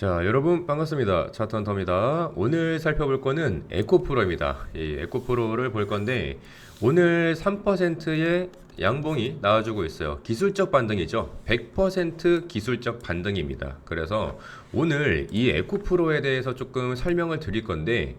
자, 여러분 반갑습니다. 차트헌터입니다. 오늘 살펴볼 거는 에코프로입니다. 이 에코프로를 볼 건데 오늘 3%의 양봉이 나와주고 있어요. 기술적 반등이죠. 100% 기술적 반등입니다. 그래서 오늘 이 에코프로에 대해서 조금 설명을 드릴 건데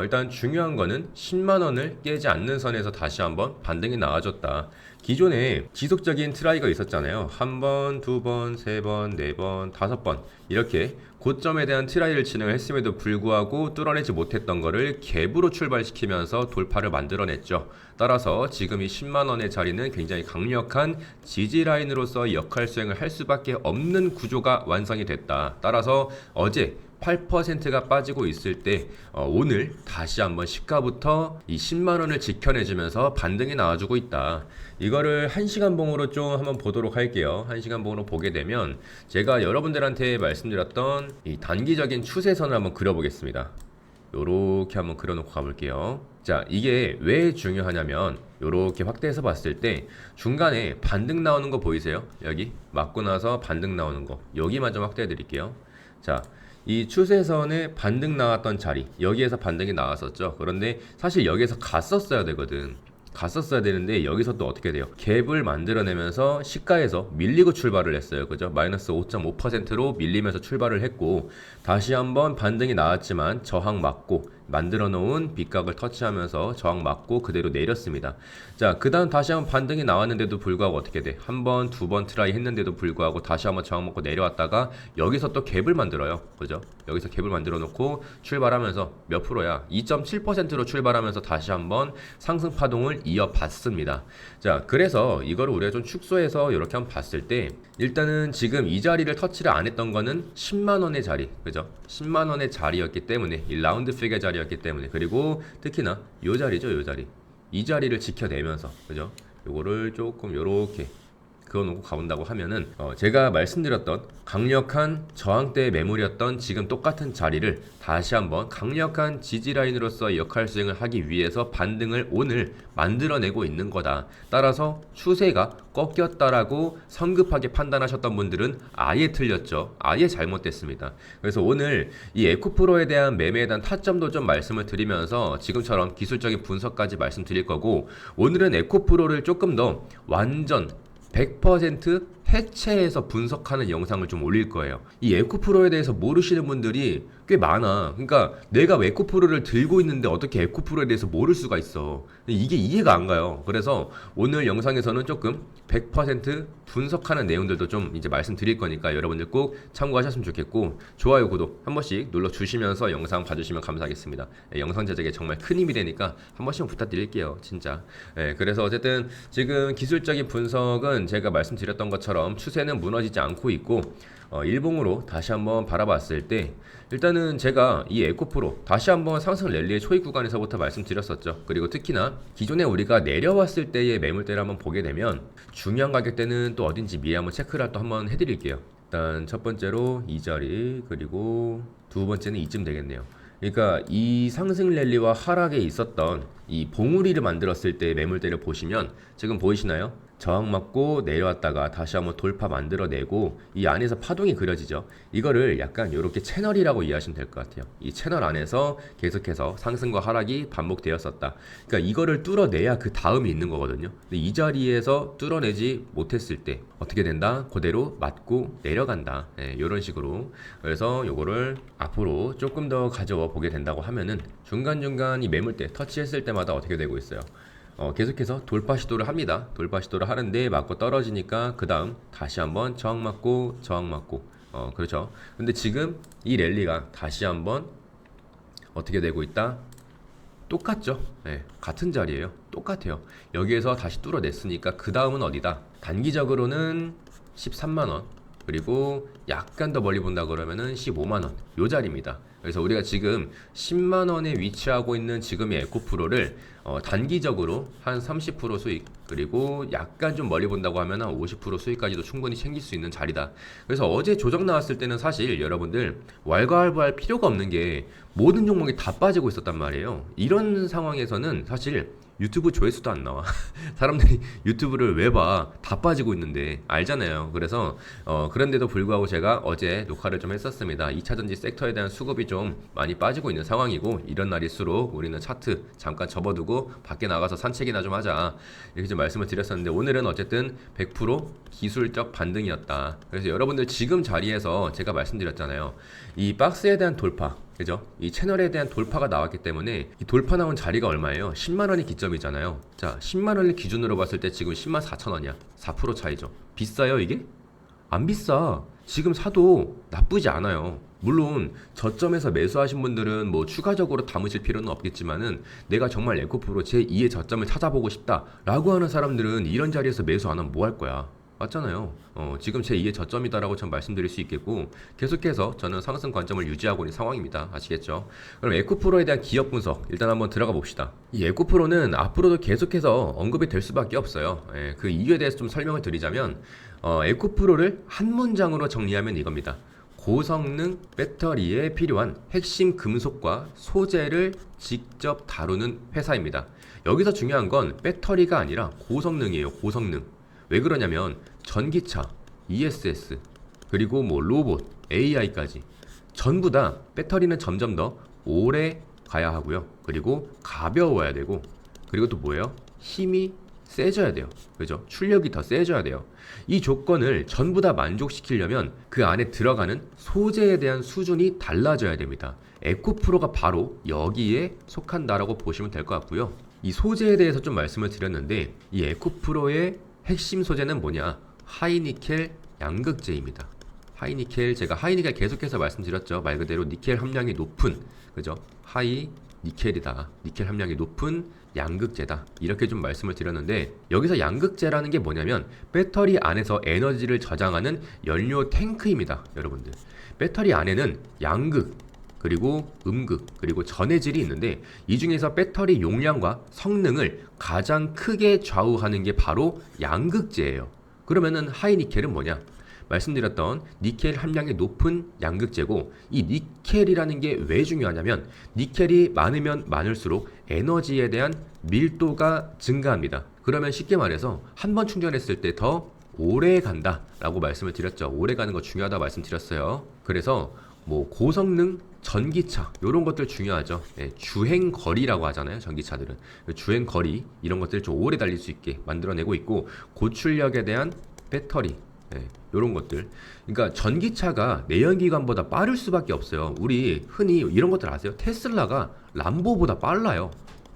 일단 중요한 거는 10만 원을 깨지 않는 선에서 다시 한번 반등이 나와줬다. 기존에 지속적인 트라이가 있었잖아요. 한 번, 두 번, 세 번, 네 번, 다섯 번 이렇게 고점에 대한 트라이를 진행했음에도 불구하고 뚫어내지 못했던 거를 갭으로 출발시키면서 돌파를 만들어냈죠. 따라서 지금 이 10만 원의 자리는 굉장히 강력한 지지 라인으로서 역할 수행을 할 수밖에 없는 구조가 완성이 됐다. 따라서 어제 8%가 빠지고 있을 때 오늘 다시 한번 시가부터 이 10만 원을 지켜내주면서 반등이 나와주고 있다. 이거를 1시간 봉으로 좀 한번 보도록 할게요. 1시간 봉으로 보게 되면 제가 여러분들한테 말씀드렸던 이 단기적인 추세선을 한번 그려보겠습니다. 요렇게 한번 그려놓고 가볼게요. 자, 이게 왜 중요하냐면 요렇게 확대해서 봤을 때 중간에 반등 나오는 거 보이세요? 여기 맞고 나서 반등 나오는 거 여기만 좀 확대해 드릴게요. 자, 이 추세선에 반등 나왔던 자리 여기에서 반등이 나왔었죠. 그런데 사실 여기에서 갔었어야 되거든. 갔었어야 되는데 여기서 또 어떻게 돼요? 갭을 만들어내면서 시가에서 밀리고 출발을 했어요. 그죠? 마이너스 5.5%로 밀리면서 출발을 했고 다시 한번 반등이 나왔지만 저항 맞고 만들어 놓은 빗각을 터치하면서 저항 맞고 그대로 내렸습니다. 자, 그 다음 다시 한번 반등이 나왔는데도 불구하고 어떻게 돼? 한 번, 두 번 트라이 했는데도 불구하고 다시 한번 저항 먹고 내려왔다가 여기서 또 갭을 만들어요. 그죠? 여기서 갭을 만들어 놓고 출발하면서 몇 프로야? 2.7%로 출발하면서 다시 한번 상승 파동을 이어봤습니다. 자, 그래서 이거를 우리가 좀 축소해서 이렇게 한번 봤을 때 일단은 지금 이 자리를 터치를 안 했던 거는 10만 원의 자리, 그죠? 10만 원의 자리였기 때문에 이 라운드 피겨 자리였기 때문에 그리고 특히나 요 자리죠, 요 자리. 이 자리를 지켜내면서 그죠? 요거를 조금 요렇게 그어놓고 가본다고 하면은 제가 말씀드렸던 강력한 저항대의 매물이었던 지금 똑같은 자리를 다시 한번 강력한 지지라인으로서 역할 수행을 하기 위해서 반등을 오늘 만들어내고 있는 거다. 따라서 추세가 꺾였다라고 성급하게 판단하셨던 분들은 아예 틀렸죠. 아예 잘못됐습니다. 그래서 오늘 이 에코프로에 대한 매매에 대한 타점도 좀 말씀을 드리면서 지금처럼 기술적인 분석까지 말씀드릴 거고 오늘은 에코프로를 조금 더 완전 100% 해체해서 분석하는 영상을 좀 올릴 거예요. 이 에코프로에 대해서 모르시는 분들이 꽤 많아. 그러니까 내가 에코프로를 들고 있는데 어떻게 에코프로에 대해서 모를 수가 있어. 이게 이해가 안 가요. 그래서 오늘 영상에서는 조금 100% 분석하는 내용들도 좀 이제 말씀드릴 거니까 여러분들 꼭 참고하셨으면 좋겠고 좋아요, 구독 한 번씩 눌러주시면서 영상 봐주시면 감사하겠습니다. 영상 제작에 정말 큰 힘이 되니까 한 번씩만 부탁드릴게요. 진짜. 그래서 어쨌든 지금 기술적인 분석은 제가 말씀드렸던 것처럼 추세는 무너지지 않고 있고 일봉으로 다시 한번 바라봤을 때 일단은 제가 이 에코프로 다시 한번 상승 랠리의 초입 구간에서부터 말씀드렸었죠. 그리고 특히나 기존에 우리가 내려왔을 때의 매물대를 한번 보게 되면 중요한 가격대는 또 어딘지 미리 한번 체크를 또 한번 해드릴게요. 일단 첫 번째로 이 자리 그리고 두 번째는 이쯤 되겠네요. 그러니까 이 상승 랠리와 하락에 있었던 이 봉우리를 만들었을 때 매물대를 보시면 지금 보이시나요? 저항 맞고 내려왔다가 다시 한번 돌파 만들어내고 이 안에서 파동이 그려지죠. 이거를 약간 이렇게 채널이라고 이해하시면 될 것 같아요. 이 채널 안에서 계속해서 상승과 하락이 반복되었었다. 그러니까 이거를 뚫어내야 그 다음이 있는 거거든요. 근데 이 자리에서 뚫어내지 못했을 때 어떻게 된다? 그대로 맞고 내려간다. 이런 식으로. 그래서 요거를 앞으로 조금 더 가져와 보게 된다고 하면은 중간중간 이 매물대 터치했을 때마다 어떻게 되고 있어요? 계속해서 돌파 시도를 합니다. 돌파 시도를 하는데 맞고 떨어지니까 그 다음 다시 한번 저항 맞고 저항 맞고 그렇죠. 근데 지금 이 랠리가 다시 한번 어떻게 되고 있다? 똑같죠. 같은 자리예요. 똑같아요. 여기에서 다시 뚫어냈으니까 그 다음은 어디다? 단기적으로는 13만원 그리고 약간 더 멀리 본다 그러면은 15만원 요 자리입니다. 그래서 우리가 지금 10만원에 위치하고 있는 지금의 에코프로를 단기적으로 한 30% 수익 그리고 약간 좀 멀리 본다고 하면 한 50% 수익까지도 충분히 챙길 수 있는 자리다. 그래서 어제 조정 나왔을 때는 사실 여러분들 왈가왈부할 필요가 없는 게 모든 종목이 다 빠지고 있었단 말이에요. 이런 상황에서는 사실 유튜브 조회수도 안 나와. 사람들이 유튜브를 왜 봐? 다 빠지고 있는데 알잖아요. 그래서 그런데도 불구하고 제가 어제 녹화를 좀 했었습니다. 2차전지 섹터에 대한 수급이 좀 많이 빠지고 있는 상황이고 이런 날일수록 우리는 차트 잠깐 접어두고 밖에 나가서 산책이나 좀 하자 이렇게 좀 말씀을 드렸었는데 오늘은 어쨌든 100% 기술적 반등이었다. 그래서 여러분들 지금 자리에서 제가 말씀드렸잖아요. 이 박스에 대한 돌파, 그죠? 이 채널에 대한 돌파가 나왔기 때문에 이 돌파 나온 자리가 얼마예요? 10만 원이 기점이잖아요. 자, 10만 원을 기준으로 봤을 때 지금 10만 4천 원이야. 4% 차이죠. 비싸요, 이게? 안 비싸. 지금 사도 나쁘지 않아요. 물론 저점에서 매수하신 분들은 뭐 추가적으로 담으실 필요는 없겠지만은 내가 정말 에코프로 제2의 저점을 찾아보고 싶다라고 하는 사람들은 이런 자리에서 매수 안 하면 뭐 할 거야? 맞잖아요. 지금 제2의 저점이다라고 전 말씀드릴 수 있겠고 계속해서 저는 상승 관점을 유지하고 있는 상황입니다. 아시겠죠? 그럼 에코프로에 대한 기업 분석 일단 한번 들어가 봅시다. 이 에코프로는 앞으로도 계속해서 언급이 될 수밖에 없어요. 예, 그 이유에 대해서 좀 설명을 드리자면 에코프로를 한 문장으로 정리하면 이겁니다. 고성능 배터리에 필요한 핵심 금속과 소재를 직접 다루는 회사입니다. 여기서 중요한 건 배터리가 아니라 고성능이에요. 고성능. 왜 그러냐면 전기차, ESS, 그리고 뭐 로봇, AI까지 전부 다 배터리는 점점 더 오래 가야 하고요. 그리고 가벼워야 되고 그리고 또 뭐예요? 힘이 세져야 돼요. 그죠? 출력이 더 세져야 돼요. 이 조건을 전부 다 만족시키려면 그 안에 들어가는 소재에 대한 수준이 달라져야 됩니다. 에코프로가 바로 여기에 속한다라고 보시면 될 것 같고요. 이 소재에 대해서 좀 말씀을 드렸는데 이 에코프로의 핵심 소재는 뭐냐? 하이니켈 양극재입니다. 하이니켈, 제가 하이니켈 계속해서 말씀드렸죠. 말 그대로 니켈 함량이 높은, 그죠? 하이 니켈이다. 니켈 함량이 높은 양극재다. 이렇게 좀 말씀을 드렸는데 여기서 양극재라는 게 뭐냐면 배터리 안에서 에너지를 저장하는 연료 탱크입니다. 여러분들. 배터리 안에는 양극, 그리고 음극, 그리고 전해질이 있는데 이 중에서 배터리 용량과 성능을 가장 크게 좌우하는 게 바로 양극재예요. 그러면은 하이니켈은 뭐냐? 말씀드렸던 니켈 함량이 높은 양극재고 이 니켈이라는 게 왜 중요하냐면 니켈이 많으면 많을수록 에너지에 대한 밀도가 증가합니다. 그러면 쉽게 말해서 한 번 충전했을 때 더 오래 간다 라고 말씀을 드렸죠. 오래 가는 거 중요하다 말씀드렸어요. 그래서 뭐 고성능 전기차 이런 것들 중요하죠. 네, 주행거리라고 하잖아요. 전기차들은 주행거리 이런 것들 좀 오래 달릴 수 있게 만들어내고 있고 고출력에 대한 배터리 이런 것들. 그러니까 전기차가 내연기관보다 빠를 수밖에 없어요. 우리 흔히 이런 것들 아세요? 테슬라가 람보보다 빨라요.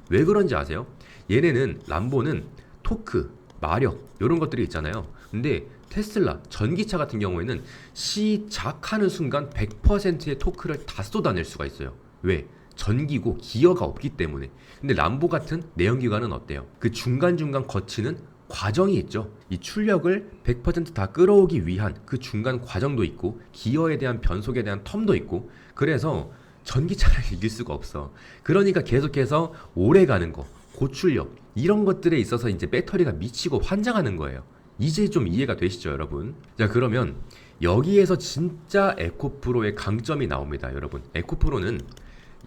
왜 그런지 아세요? 얘네는 람보는 토크, 마력 이런 것들이 있잖아요. 근데 테슬라 전기차 같은 경우에는 시작하는 순간 100%의 토크를 다 쏟아낼 수가 있어요. 왜? 전기고 기어가 없기 때문에. 근데 람보 같은 내연기관은 어때요? 그 중간중간 거치는 과정이 있죠. 이 출력을 100%다 끌어오기 위한 그 중간 과정도 있고 기어에 대한 변속에 대한 텀도 있고 그래서 전기차를 이길 수가 없어. 그러니까 계속해서 오래 가는 거, 고출력 이런 것들에 있어서 이제 배터리가 미치고 환장하는 거예요. 이제 좀 이해가 되시죠, 여러분? 자, 그러면 여기에서 진짜 에코프로의 강점이 나옵니다, 여러분. 에코프로는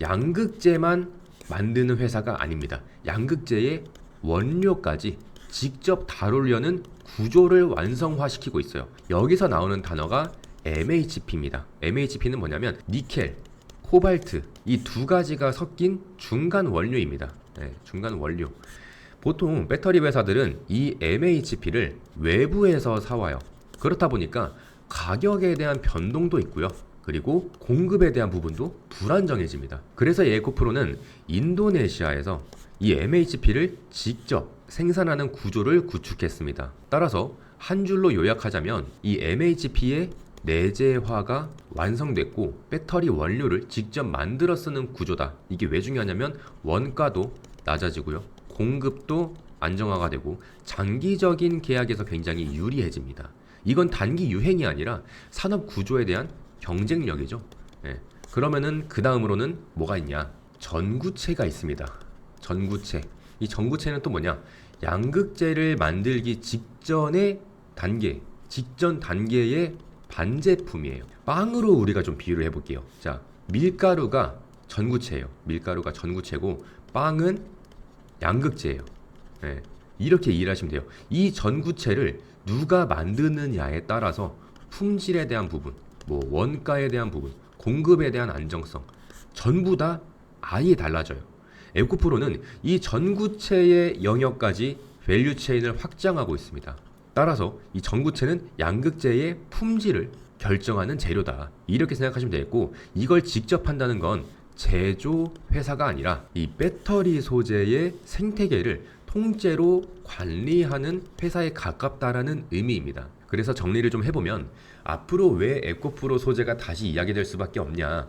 양극재만 만드는 회사가 아닙니다. 양극재의 원료까지 직접 다루려는 구조를 완성화시키고 있어요. 여기서 나오는 단어가 MHP입니다. MHP는 뭐냐면 니켈, 코발트 이 두 가지가 섞인 중간 원료입니다. 네, 중간 원료. 보통 배터리 회사들은 이 MHP를 외부에서 사와요. 그렇다 보니까 가격에 대한 변동도 있고요. 그리고 공급에 대한 부분도 불안정해집니다. 그래서 에코프로는 인도네시아에서 이 MHP를 직접 생산하는 구조를 구축했습니다. 따라서 한 줄로 요약하자면 이 MHP의 내재화가 완성됐고 배터리 원료를 직접 만들어 쓰는 구조다. 이게 왜 중요하냐면 원가도 낮아지고요. 공급도 안정화가 되고 장기적인 계약에서 굉장히 유리해집니다. 이건 단기 유행이 아니라 산업 구조에 대한 경쟁력이죠. 예. 그러면은 그 다음으로는 뭐가 있냐? 전구체가 있습니다. 전구체. 이 전구체는 또 뭐냐? 양극재를 만들기 직전의 단계, 직전 단계의 반제품이에요. 빵으로 우리가 좀 비유를 해볼게요. 자, 밀가루가 전구체예요. 밀가루가 전구체고 빵은 양극재예요. 예, 이렇게 이해를 하시면 돼요. 이 전구체를 누가 만드느냐에 따라서 품질에 대한 부분, 뭐 원가에 대한 부분, 공급에 대한 안정성 전부 다 아예 달라져요. 에코프로는 이 전구체의 영역까지 밸류 체인을 확장하고 있습니다. 따라서 이 전구체는 양극재의 품질을 결정하는 재료다. 이렇게 생각하시면 되겠고, 이걸 직접 한다는 건 제조 회사가 아니라 이 배터리 소재의 생태계를 통째로 관리하는 회사에 가깝다라는 의미입니다. 그래서 정리를 좀 해보면 앞으로 왜 에코프로 소재가 다시 이야기될 수밖에 없냐.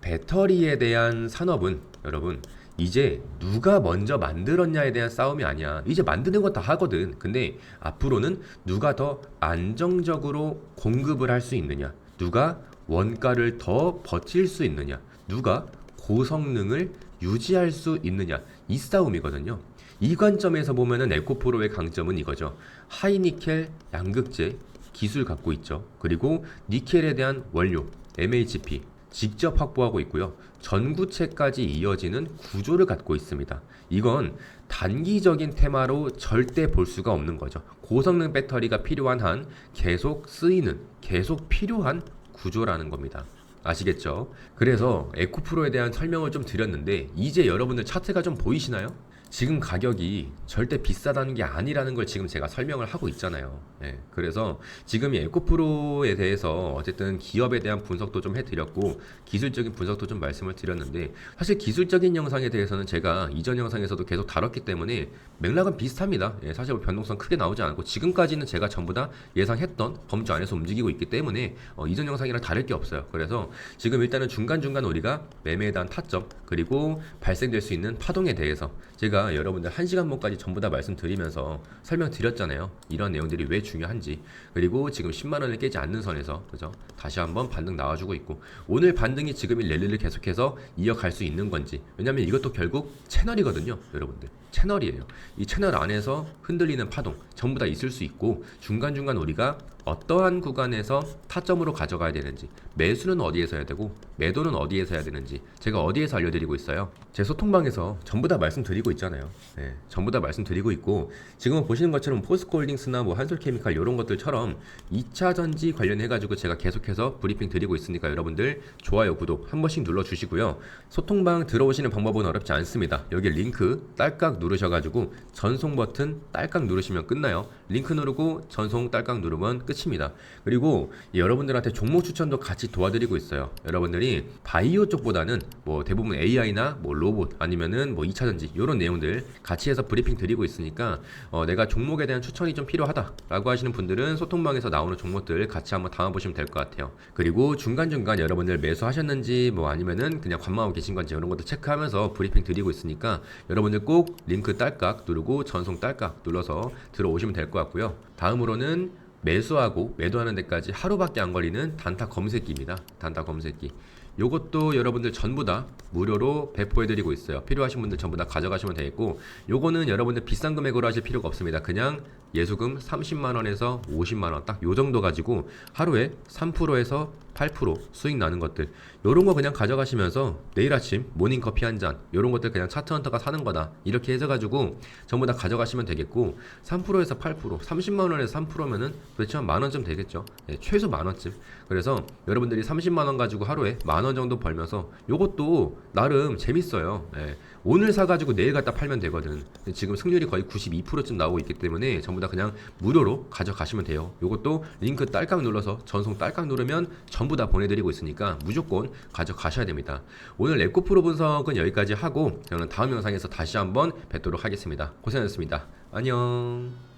배터리에 대한 산업은 여러분 이제 누가 먼저 만들었냐에 대한 싸움이 아니야. 이제 만드는 거 다 하거든. 근데 앞으로는 누가 더 안정적으로 공급을 할 수 있느냐, 누가 원가를 더 버틸 수 있느냐, 누가 고성능을 유지할 수 있느냐, 이 싸움이거든요. 이 관점에서 보면은 에코프로의 강점은 이거죠. 하이니켈 양극재 기술 갖고 있죠. 그리고 니켈에 대한 원료 MHP 직접 확보하고 있고요. 전구체까지 이어지는 구조를 갖고 있습니다. 이건 단기적인 테마로 절대 볼 수가 없는 거죠. 고성능 배터리가 필요한 한 계속 쓰이는, 계속 필요한 구조라는 겁니다. 아시겠죠? 그래서 에코프로에 대한 설명을 좀 드렸는데 이제 여러분들 차트가 좀 보이시나요? 지금 가격이 절대 비싸다는 게 아니라는 걸 지금 제가 설명을 하고 있잖아요. 예, 그래서 지금 이 에코프로에 대해서 어쨌든 기업에 대한 분석도 좀 해드렸고 기술적인 분석도 좀 말씀을 드렸는데 사실 기술적인 영상에 대해서는 제가 이전 영상에서도 계속 다뤘기 때문에 맥락은 비슷합니다. 예, 사실 뭐 변동성 크게 나오지 않고 지금까지는 제가 전부 다 예상했던 범주 안에서 움직이고 있기 때문에 이전 영상이랑 다를 게 없어요. 그래서 지금 일단은 중간중간 우리가 매매에 대한 타점 그리고 발생될 수 있는 파동에 대해서 제가 여러분들 1시간분까지 전부 다 말씀드리면서 설명드렸잖아요. 이런 내용들이 왜 중요한지. 그리고 지금 10만원을 깨지 않는 선에서 그죠? 다시 한번 반등 나와주고 있고 오늘 반등이 지금 이 랠리를 계속해서 이어갈 수 있는 건지. 왜냐면 이것도 결국 채널이거든요. 여러분들 채널이에요. 이 채널 안에서 흔들리는 파동 전부 다 있을 수 있고 중간중간 우리가 어떠한 구간에서 타점으로 가져가야 되는지, 매수는 어디에서 해야 되고 매도는 어디에서 해야 되는지 제가 어디에서 알려드리고 있어요. 제 소통방에서 전부 다 말씀드리고 있잖아요. 네, 전부 다 말씀드리고 있고 지금 보시는 것처럼 포스코홀딩스나 뭐 한솔케미칼 이런 것들처럼 2차 전지 관련해가지고 제가 계속해서 브리핑 드리고 있으니까 여러분들 좋아요, 구독 한 번씩 눌러주시고요. 소통방 들어오시는 방법은 어렵지 않습니다. 여기 링크 딸깍 누르셔가지고 전송 버튼 딸깍 누르시면 끝나요. 링크 누르고 전송 딸깍 누르면 끝입니다. 그리고 여러분들한테 종목 추천도 같이 도와드리고 있어요. 여러분들이 바이오 쪽보다는 뭐 대부분 AI나 뭐 로봇 아니면은 뭐 2차전지 이런 내용들 같이 해서 브리핑 드리고 있으니까 내가 종목에 대한 추천이 좀 필요하다라고 하시는 분들은 소통방에서 나오는 종목들 같이 한번 담아보시면 될 것 같아요. 그리고 중간중간 여러분들 매수하셨는지 뭐 아니면은 그냥 관망하고 계신 건지 이런 것도 체크하면서 브리핑 드리고 있으니까 여러분들 꼭 링크 딸깍 누르고 전송 딸깍 눌러서 들어오시면 될 것 같고요. 다음으로는 매수하고 매도하는 데까지 하루밖에 안 걸리는 단타 검색기입니다. 단타 검색기. 요것도 여러분들 전부 다 무료로 배포해드리고 있어요. 필요하신 분들 전부 다 가져가시면 되겠고 요거는 여러분들 비싼 금액으로 하실 필요가 없습니다. 그냥 예수금 30만원에서 50만원 딱 요 정도 가지고 하루에 3%에서 8% 수익 나는 것들 요런 거 그냥 가져가시면서 내일 아침 모닝커피 한 잔 요런 것들 그냥 차트헌터가 사는 거다 이렇게 해서 가지고 전부 다 가져가시면 되겠고 3%에서 8% 30만원에서 3%면은 도대체 한 만원쯤 되겠죠. 네, 최소 만원쯤. 그래서 여러분들이 30만원 가지고 하루에 만원 정도 벌면서 요것도 나름 재밌어요. 네, 오늘 사가지고 내일 갖다 팔면 되거든. 지금 승률이 거의 92%쯤 나오고 있기 때문에 전부 다 그냥 무료로 가져가시면 돼요. 요것도 링크 딸깍 눌러서 전송 딸깍 누르면 전부 다 보내드리고 있으니까 무조건 가져가셔야 됩니다. 오늘 에코프로 분석은 여기까지 하고 저는 다음 영상에서 다시 한번 뵙도록 하겠습니다. 고생하셨습니다. 안녕.